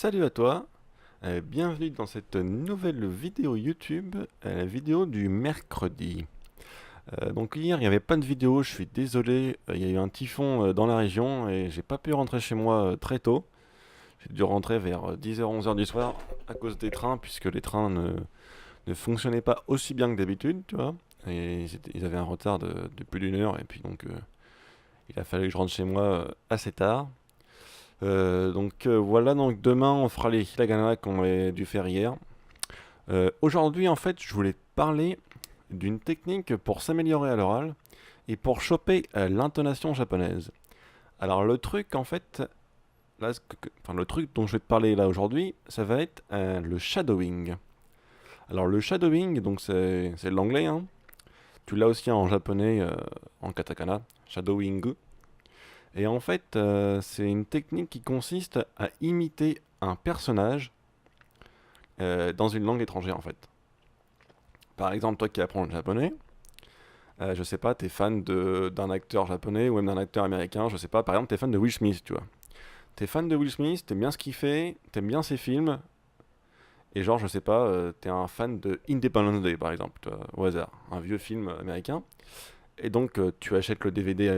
Salut à toi, bienvenue dans cette nouvelle vidéo YouTube, la vidéo du mercredi. Donc hier il n'y avait pas de vidéo, je suis désolé, il y a eu un typhon dans la région et j'ai pas pu rentrer chez moi très tôt. J'ai dû rentrer vers 10h-11h du soir à cause des trains puisque les trains ne fonctionnaient pas aussi bien que d'habitude, tu vois. Et ils avaient un retard de plus d'une heure et puis donc il a fallu que je rentre chez moi assez tard. Voilà, donc demain on fera les hiragana qu'on avait dû faire hier. Aujourd'hui en fait je voulais te parler d'une technique pour s'améliorer à l'oral et pour choper l'intonation japonaise. Alors le truc en fait, là, enfin, le truc dont je vais te parler là aujourd'hui, ça va être le shadowing. Alors le shadowing, donc c'est l'anglais, hein. Tu l'as aussi en japonais, en katakana, shadowing. Et en fait, c'est une technique qui consiste à imiter un personnage dans une langue étrangère en fait. Par exemple, toi qui apprends le japonais, je sais pas, t'es fan d'un acteur japonais ou même d'un acteur américain, je sais pas, par exemple, t'es fan de Will Smith, tu vois. T'es fan de Will Smith, t'aimes bien ce qu'il fait, t'aimes bien ses films, et genre, je sais pas, t'es un fan de Independence Day, par exemple, tu vois, au hasard, un vieux film américain, et donc tu achètes le DVD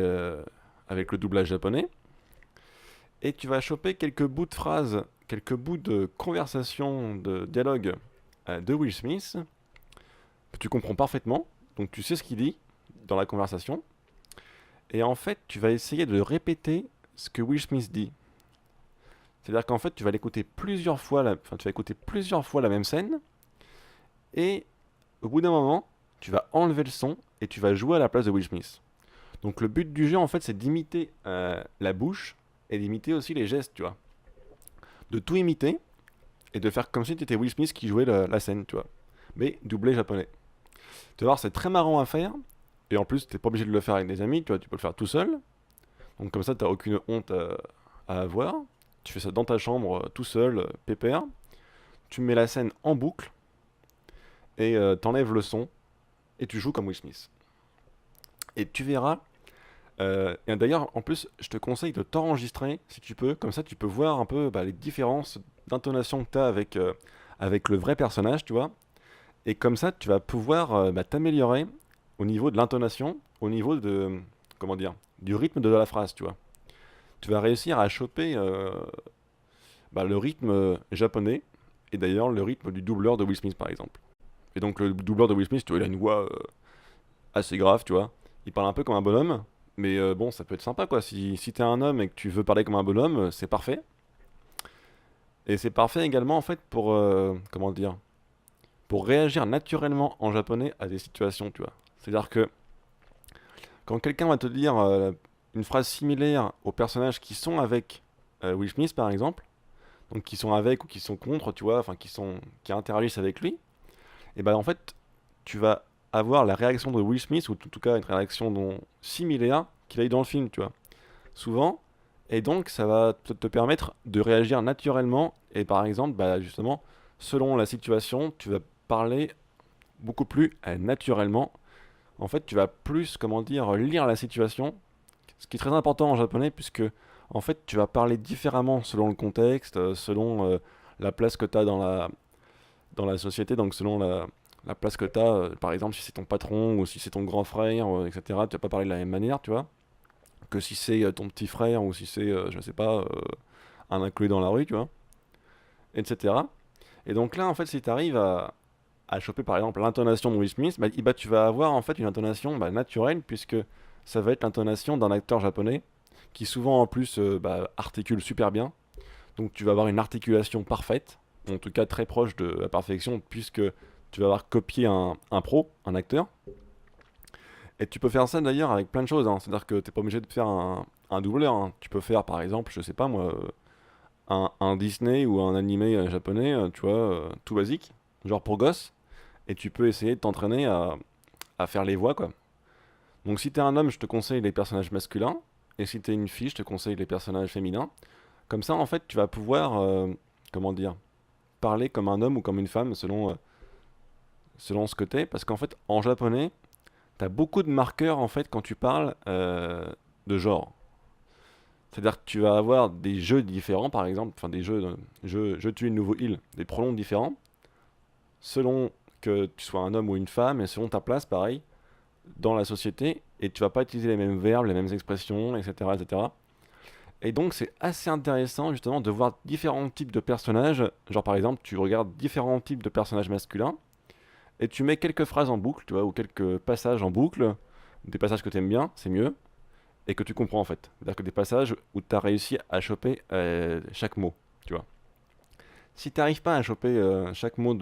avec le doublage japonais, et tu vas choper quelques bouts de phrases, quelques bouts de conversation, de dialogue de Will Smith, que tu comprends parfaitement, donc tu sais ce qu'il dit dans la conversation, et en fait, tu vas essayer de répéter ce que Will Smith dit. C'est-à-dire qu'en fait, tu vas l'écouter plusieurs fois, enfin, tu vas écouter plusieurs fois la même scène, et au bout d'un moment, tu vas enlever le son et tu vas jouer à la place de Will Smith. Donc le but du jeu, en fait, c'est d'imiter la bouche et d'imiter aussi les gestes, tu vois. De tout imiter et de faire comme si tu étais Will Smith qui jouait la scène, tu vois. Mais doublé japonais. Tu vas voir, c'est très marrant à faire. Et en plus, t'es pas obligé de le faire avec des amis, tu vois, tu peux le faire tout seul. Donc comme ça, t'as aucune honte à avoir. Tu fais ça dans ta chambre, tout seul, pépère. Tu mets la scène en boucle et t'enlèves le son et tu joues comme Will Smith. Et tu verras. Et d'ailleurs, en plus, je te conseille de t'enregistrer si tu peux. Comme ça, tu peux voir un peu les différences d'intonation que tu as avec le vrai personnage, tu vois. Et comme ça, tu vas pouvoir t'améliorer au niveau de l'intonation, au niveau de, comment dire, du rythme de la phrase, tu vois. Tu vas réussir à choper le rythme japonais, et d'ailleurs le rythme du doubleur de Will Smith, par exemple. Et donc le doubleur de Will Smith, tu vois, il a une voix assez grave, tu vois. Il parle un peu comme un bonhomme, mais bon, ça peut être sympa, quoi. Si t'es un homme et que tu veux parler comme un bonhomme, c'est parfait. Et c'est parfait également, en fait, pour, comment dire, pour réagir naturellement en japonais à des situations, tu vois. C'est-à-dire que quand quelqu'un va te dire une phrase similaire aux personnages qui sont avec Will Smith, par exemple, donc qui sont avec ou qui sont contre, tu vois, enfin qui interagissent avec lui, et ben en fait, tu vas avoir la réaction de Will Smith, ou en tout cas une réaction similaire qu'il a eu dans le film, tu vois, souvent, et donc ça va te permettre de réagir naturellement, et par exemple, justement, selon la situation, tu vas parler beaucoup plus naturellement. En fait, tu vas plus, comment dire, lire la situation, ce qui est très important en japonais, puisque en fait, tu vas parler différemment selon le contexte, selon la place que tu as dans la société, donc selon la place que tu as, par exemple, si c'est ton patron ou si c'est ton grand frère, etc., tu vas pas parler de la même manière, tu vois, que si c'est ton petit frère ou si c'est, je sais pas, un inconnu dans la rue, tu vois, etc. Et donc là, en fait, si tu arrives à choper par exemple l'intonation de Will Smith, tu vas avoir en fait une intonation naturelle, puisque ça va être l'intonation d'un acteur japonais qui souvent en plus articule super bien. Donc tu vas avoir une articulation parfaite, en tout cas très proche de la perfection, puisque tu vas avoir copié un pro, un acteur. Et tu peux faire ça d'ailleurs avec plein de choses, hein. C'est-à-dire que t'es pas obligé de faire un doubleur, hein. Tu peux faire par exemple, je sais pas moi, un Disney ou un animé japonais, tu vois, tout basique, genre pour gosses. Et tu peux essayer de t'entraîner à faire les voix, quoi. Donc si t'es un homme, je te conseille les personnages masculins. Et si t'es une fille, je te conseille les personnages féminins. Comme ça, en fait, tu vas pouvoir, comment dire, parler comme un homme ou comme une femme selon ce que t'es. Parce qu'en fait, en japonais, t'as beaucoup de marqueurs, en fait, quand tu parles de genre. C'est-à-dire que tu vas avoir des jeux différents, par exemple, enfin des jeux, je tue une nouvelle île, des pronoms différents, selon que tu sois un homme ou une femme, et selon ta place, pareil, dans la société, et tu vas pas utiliser les mêmes verbes, les mêmes expressions, etc., etc. Et donc c'est assez intéressant justement de voir différents types de personnages. Genre par exemple, tu regardes différents types de personnages masculins et tu mets quelques phrases en boucle, tu vois, ou quelques passages en boucle, des passages que tu aimes bien, c'est mieux, et que tu comprends en fait. C'est-à-dire que des passages où tu as réussi à choper chaque mot, tu vois. Si tu n'arrives pas à choper chaque mot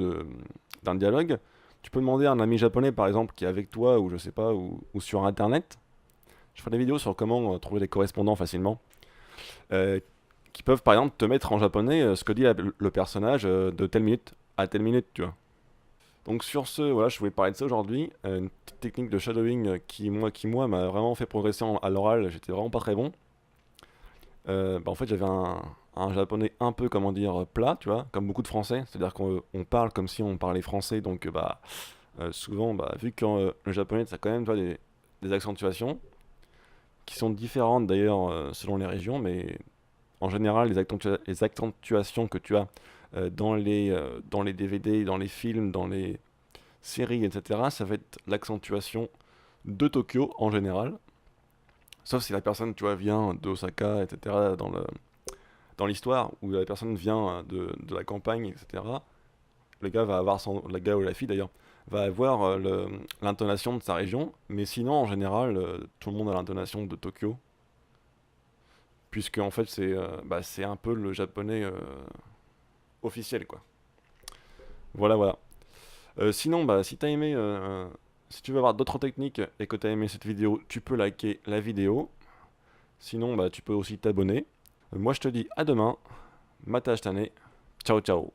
d'un dialogue, tu peux demander à un ami japonais par exemple qui est avec toi, ou je sais pas, ou sur internet. Je ferai des vidéos sur comment trouver des correspondants facilement. euh, qui peuvent par exemple te mettre en japonais ce que dit le personnage de telle minute à telle minute, tu vois. Donc sur ce, voilà, je voulais parler de ça aujourd'hui. Une petite technique de shadowing qui moi m'a vraiment fait progresser à l'oral. J'étais vraiment pas très bon. En fait, j'avais un japonais un peu, comment dire, plat, tu vois, comme beaucoup de français. C'est-à-dire qu'on parle comme si on parlait français. Donc, souvent, vu que le japonais, ça a quand même, tu vois, des accentuations qui sont différentes d'ailleurs selon les régions, mais en général, les accentuations que tu as dans les DVD, dans les films, dans les séries, etc., ça va être l'accentuation de Tokyo en général. Sauf si la personne, tu vois, vient d'Osaka, etc., dans l'histoire, où la personne vient de la campagne, etc., le gars ou la fille d'ailleurs, va avoir l'intonation de sa région, mais sinon, en général, tout le monde a l'intonation de Tokyo, puisque en fait, c'est un peu le japonais officiel, quoi. Voilà, voilà. Sinon, si t'as aimé, si tu veux avoir d'autres techniques et que t'as aimé cette vidéo, tu peux liker la vidéo. Sinon, tu peux aussi t'abonner. Moi, je te dis à demain. Mata ashitane. Ciao, ciao.